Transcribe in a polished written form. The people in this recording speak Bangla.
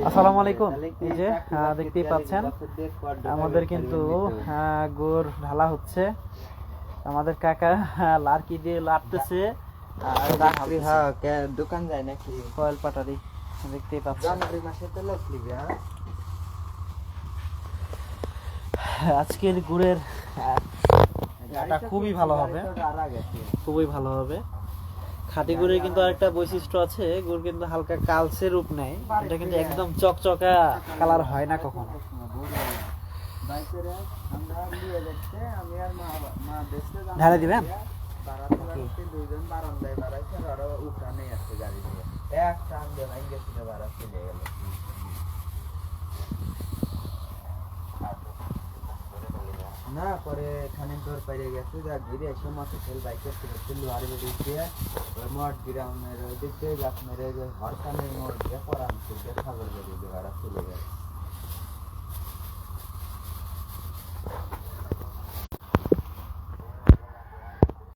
আসসালামু আলাইকুম। এই যে দেখতেই পাচ্ছেন আমাদের কিন্তু গুড় ঢালা হচ্ছে। আমাদের কাকা লার্কি দিয়ে লাটতেছে আর দোকান যায় নাকি কয়েল পাটারি দেখতেই পাচ্ছেন। জানুয়ারি মাসে তো লোক লিবে। আজকের গুড়ের এটা খুবই ভালো হবে, খুবই ভালো হবে। খাঁটি গুড়ের কিন্তু আরেকটা বৈশিষ্ট্য আছে, গুড় কিন্তু হালকা কালচে রূপ নেয়, এটা কিন্তু একদম চকচকা কালার হয় না কখনো। ঢালে দিবেন দুইজন বারান্দায় বাড়াইছে আর উঠানে আছে গাড়ি নিয়ে এক টান দিয়ে ভাঙ্গে চলে বাড়া চলে গেল। না পরে খানিক দূর পাইরে গেছে যা ঘিরে এসে মাথা তেল বাইকে ছিল আর বেরিয়েছে মঠ গ্রামের ওই দিকে গাছ মেরে হরকানের মোড় দিয়ে পরান সাগর বেরিয়ে বাড়া চলে গেল।